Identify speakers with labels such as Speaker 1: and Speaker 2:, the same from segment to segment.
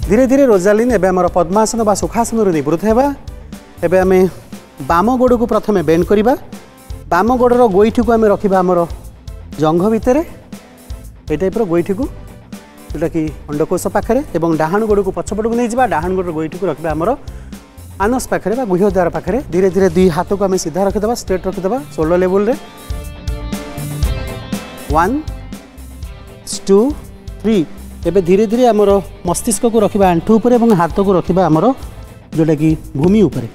Speaker 1: धीरे धीरे रोजालिन एबे हमर पद्मासन बा सुखासन रु निवृत्त हेबा। एबे आमे बाम गोड़ को प्रथमे बेंड करिबा। बाम गोड़र गोइठी को आमे रखिबा हमर जंघ भितरे ए टाइप रो गोइठी को जोटा कि अंडकोश पाखरे एवं डाहाण गोड़ को पछपट को नहीं जिबा। डाहाण गोड़ गोइठी को रखिबा हमर आनस पाखरे बा गुह्यद्वार पाखरे। धीरे धीरे दुई हाथ को आमे सीधा रखिदेबा, स्ट्रेट रखिदेबा शोल्डर लेवल रे। 1 2 3। एबे धीरे धीरे आमर मस्तिष्क को रखिबा आंठू ऊपर एवं हाथ को रखिबा आमर जोटा कि भूमि ऊपर।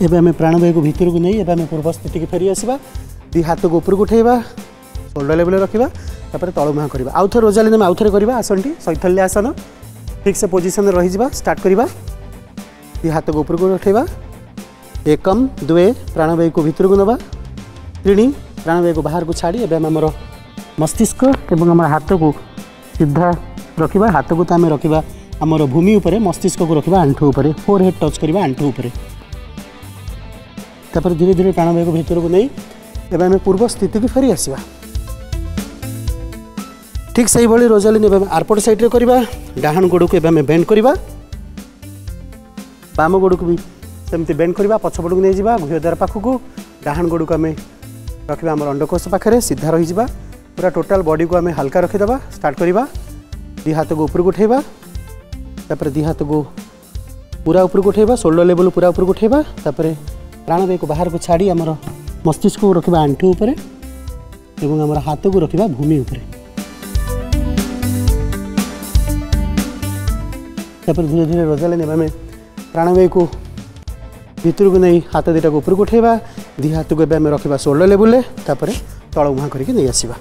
Speaker 1: एबे आमे प्राणवायु को भीतर को नहीं एबे आमे पूर्व स्थिति की फेरी आसीबा। दी हाथ को ऊपर को उठेबा, शोल्डर लेवल रखिबा, तापर तळमुहा करबा। आउथर रोजालिन में आउथर करबा आसनटी शैथल्य आसन। ठीक से पोजीशन रही जावा, स्टार्ट करबा। दी हाथ को ऊपर को उठेबा। 1 2 प्राणवायु को भीतर को नबा। 3 प्राणवायु को बाहर को छाड़ी एबे हमर मस्तिष्क एवं हमर हाथ को सीधा रखिबा। हाथ को तो आमे रखिबा हमर भूमि ऊपर, मस्तिष्क को रखिबा आंठू ऊपर। फोरहेड टच करबा आंठू ऊपर। तापर धीरे धीरे प्राणवायु को भीतर को नहीं एबे आमे पूर्व स्थिति की फेरी आसीबा। ठीक सही भली रोजालिन एबे आरपट साइड रे करबा। डाहाण गोड़ को एबे आमे बेंड करबा। बाम गोड़ को भी सेमती बेंड करबा, पछपट को नहीं जिबा गुह्यद्वार पाखु को। डाहाण गोड़ को आमे रखिबा हमर अंडकोश पाखरे, सीधा रही जिबा। पूरा टोटल बॉडी को आमे हल्का रखिदेबा। स्टार्ट करबा। दी हाथ को ऊपर को उठेबा, तापर दी हाथ को पूरा ऊपर को उठेबा, शोल्डर लेवल पूरा ऊपर को उठेबा। तापर प्राणवायु को बाहर को छाड़ी हमर मस्तिष्क को रखिबा आंठू ऊपर एवं हमर हाथ को रखिबा भूमि ऊपर। तापर धीरे धीरे रोजालिन एबे आमे प्राणवायु को भीतर को नहीं हाथ दुटा को ऊपर को उठेबा। दी हाथ को एबे आमे रखिबा शोल्डर लेवल रे, तापर तळमुहा करके नहीं आसीबा।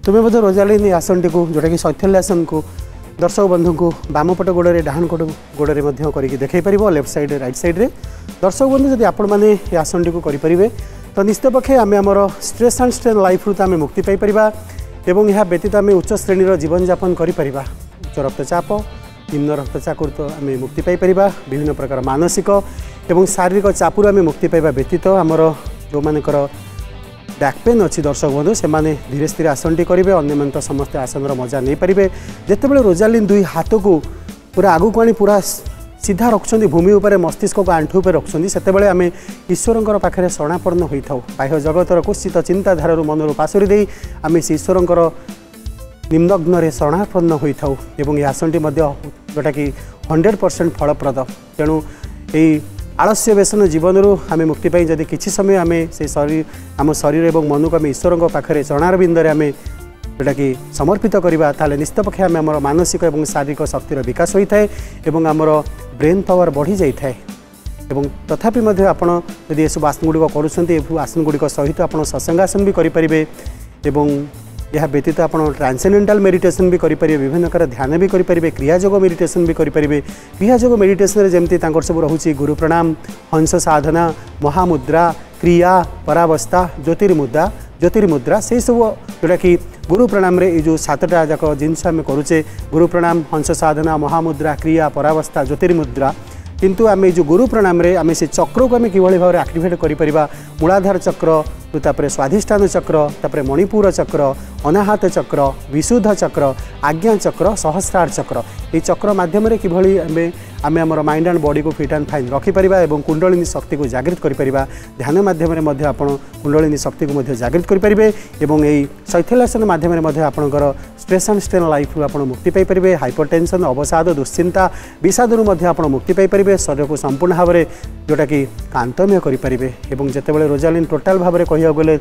Speaker 1: तुमे बोध रोजालिन आसनटी को जोटा कि शैथल्य आसन को दर्शक बंधु को बाम पट गोड़े डाहाण गोड़े मध्य करके देखै परिबो, लेफ्ट साइड राइट साइड रे। दर्शक बंधु जदि आपण माने ए आसनटी को करि परिबे तो निश्चित पक्षे आमे हमर स्ट्रेस एंड स्ट्रेन लाइफ रु आमे मुक्ति पाई परिबा एवं यह व्यतीत आमे उच्च श्रेणी रो जीवन यापन करि परिबा। उच्च रक्तचाप, निम्न रक्तचाप तो आमे मुक्ति पाई परिबा। विभिन्न प्रकार मानसिक एवं शारीरिक चापुर आमे मुक्ति पाइबा व्यतीत हमर जो मानकर बैक पेन अच्छी दर्शक बंधु से धीरे स्थिर आसनटी करेंगे। अन्य मन तो समस्त आसन मजा नहीं पारे। जितेबाला रोजालिन दुई हाथ को पूरा आगू को आनी पूरा सीधा रखुच्च भूमि उपर, मस्तिष्क को आंठू उपर रखुच्च, से आम ईश्वर पाखे शरणापन्न होता। बाह्य जगतर कुत्सित चिंताधार मनर पाशुरी दे आम से ईश्वर निम्नग्न शरणापन्न होता। और यह आसनटी जोटा कि 100% फलप्रद। तेणु यही आलस्य व्यसन जीवन आम मुक्ति पाई जदि किसी समय आम से शरीर आम शरीर और मन को आम ईश्वर पाखे चरणार बिंदे आम जोटा कि समर्पित करवा ताले निश्चित पक्षे आम आम मानसिक और शारीरिक शक्तिर विकास होता है और आमर ब्रेन पावर बढ़ी जाए। तथापि आपण यदि ये सब आसन गुड़िक कर आसन गुड़िक सहित आप सत्संगासन भी करेंगे। यह व्यतीत आप ट्रांसेंडेंटल मेडिटेशन भी करेंगे, विभिन्न प्रकार ध्यान भी करेंगे, क्रियायोग मेडिटेशन भी करेंगे। क्रियायोग मेडिटेशन जमती सब रोचे गुरु प्रणाम, हंस साधना, महामुद्रा, क्रिया, परावस्था, ज्योतिर्मुद्रा से सब जोटा कि गुरु प्रणाम रे जो 7टा जाक जिनस आम करुचे गुरु प्रणाम, हंस साधना, महामुद्रा, क्रिया, परावस्था, ज्योतिर्मुद्रा। किंतु आम जो गुरु प्रणाम रे आम से चक्र को आम किभली भाव एक्टिवेट करिपरिबा। मूलाधार चक्र, तापर स्वाधिष्ठान चक्र, तापर मणिपुर चक्र, अनाहत चक्र, विशुद्ध चक्र, आज्ञा चक्र, सहस्रार चक्र, ये चक्र माध्यम किभली आम आमर माइंड एंड बॉडी को फिट एंड फाइन रखिपर और कुंडलिनी शक्ति को जागृत करिपरिबा। ध्यान माध्यम आपण कुंडलिनी शक्ति को जागृत करेंगे और यही शैथल्यासन माध्यम आपंकर स्ट्रेस एंड स्ट्रेन लाइफ आप मुक्ति पाइपर। हाइपरटेंशन, अवसाद, दुश्चिंता, विषाद आप मुक्ति पाइपर। शरीर को संपूर्ण भाव में जोटा कि कांतमय करेंगे। और जितेबाला रोजालिन टोटाल भाव में कह गले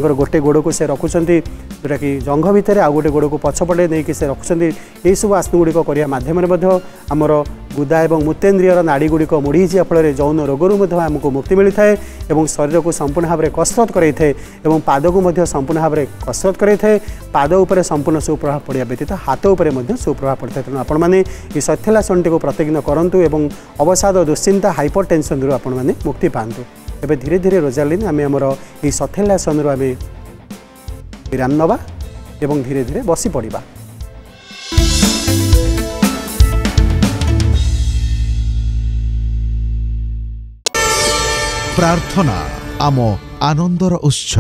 Speaker 1: गोटे गोड़ को से रखुंट जोटा कि जंघ भितर आ गोटे गोड़ को पछपटे नहीं से रखुंट। यही सब आसन गुड़िक करने माध्यम आमर गुदा और मूत्रेन्द्रियर नाड़ी गुड़िक मुड़ी जा फल यौन रोगरू आमको मुक्ति मिलता है और शरीर को संपूर्ण भाव में कसरत कराई और पाद को संपूर्ण भाव में कसरत कराई। पाद उपर संपूर्ण सुप्रभाव पड़ा व्यतीत हाथ उपर सुप्रभाव पड़ता है। तेणु आपण मैंने ये शैथल्यासन टी प्रतिदिन करूँ और अवसाद, दुश्चिंता, हाइपर टेंशन रु आपण मैंने मुक्ति पातु। एवं धीरे धीरे रोजालिन आम आमर ये शैथल्यासन रु आम विराम नवा और धीरे धीरे बसी पड़ा।
Speaker 2: प्रार्थना आम आनंदर उत्स।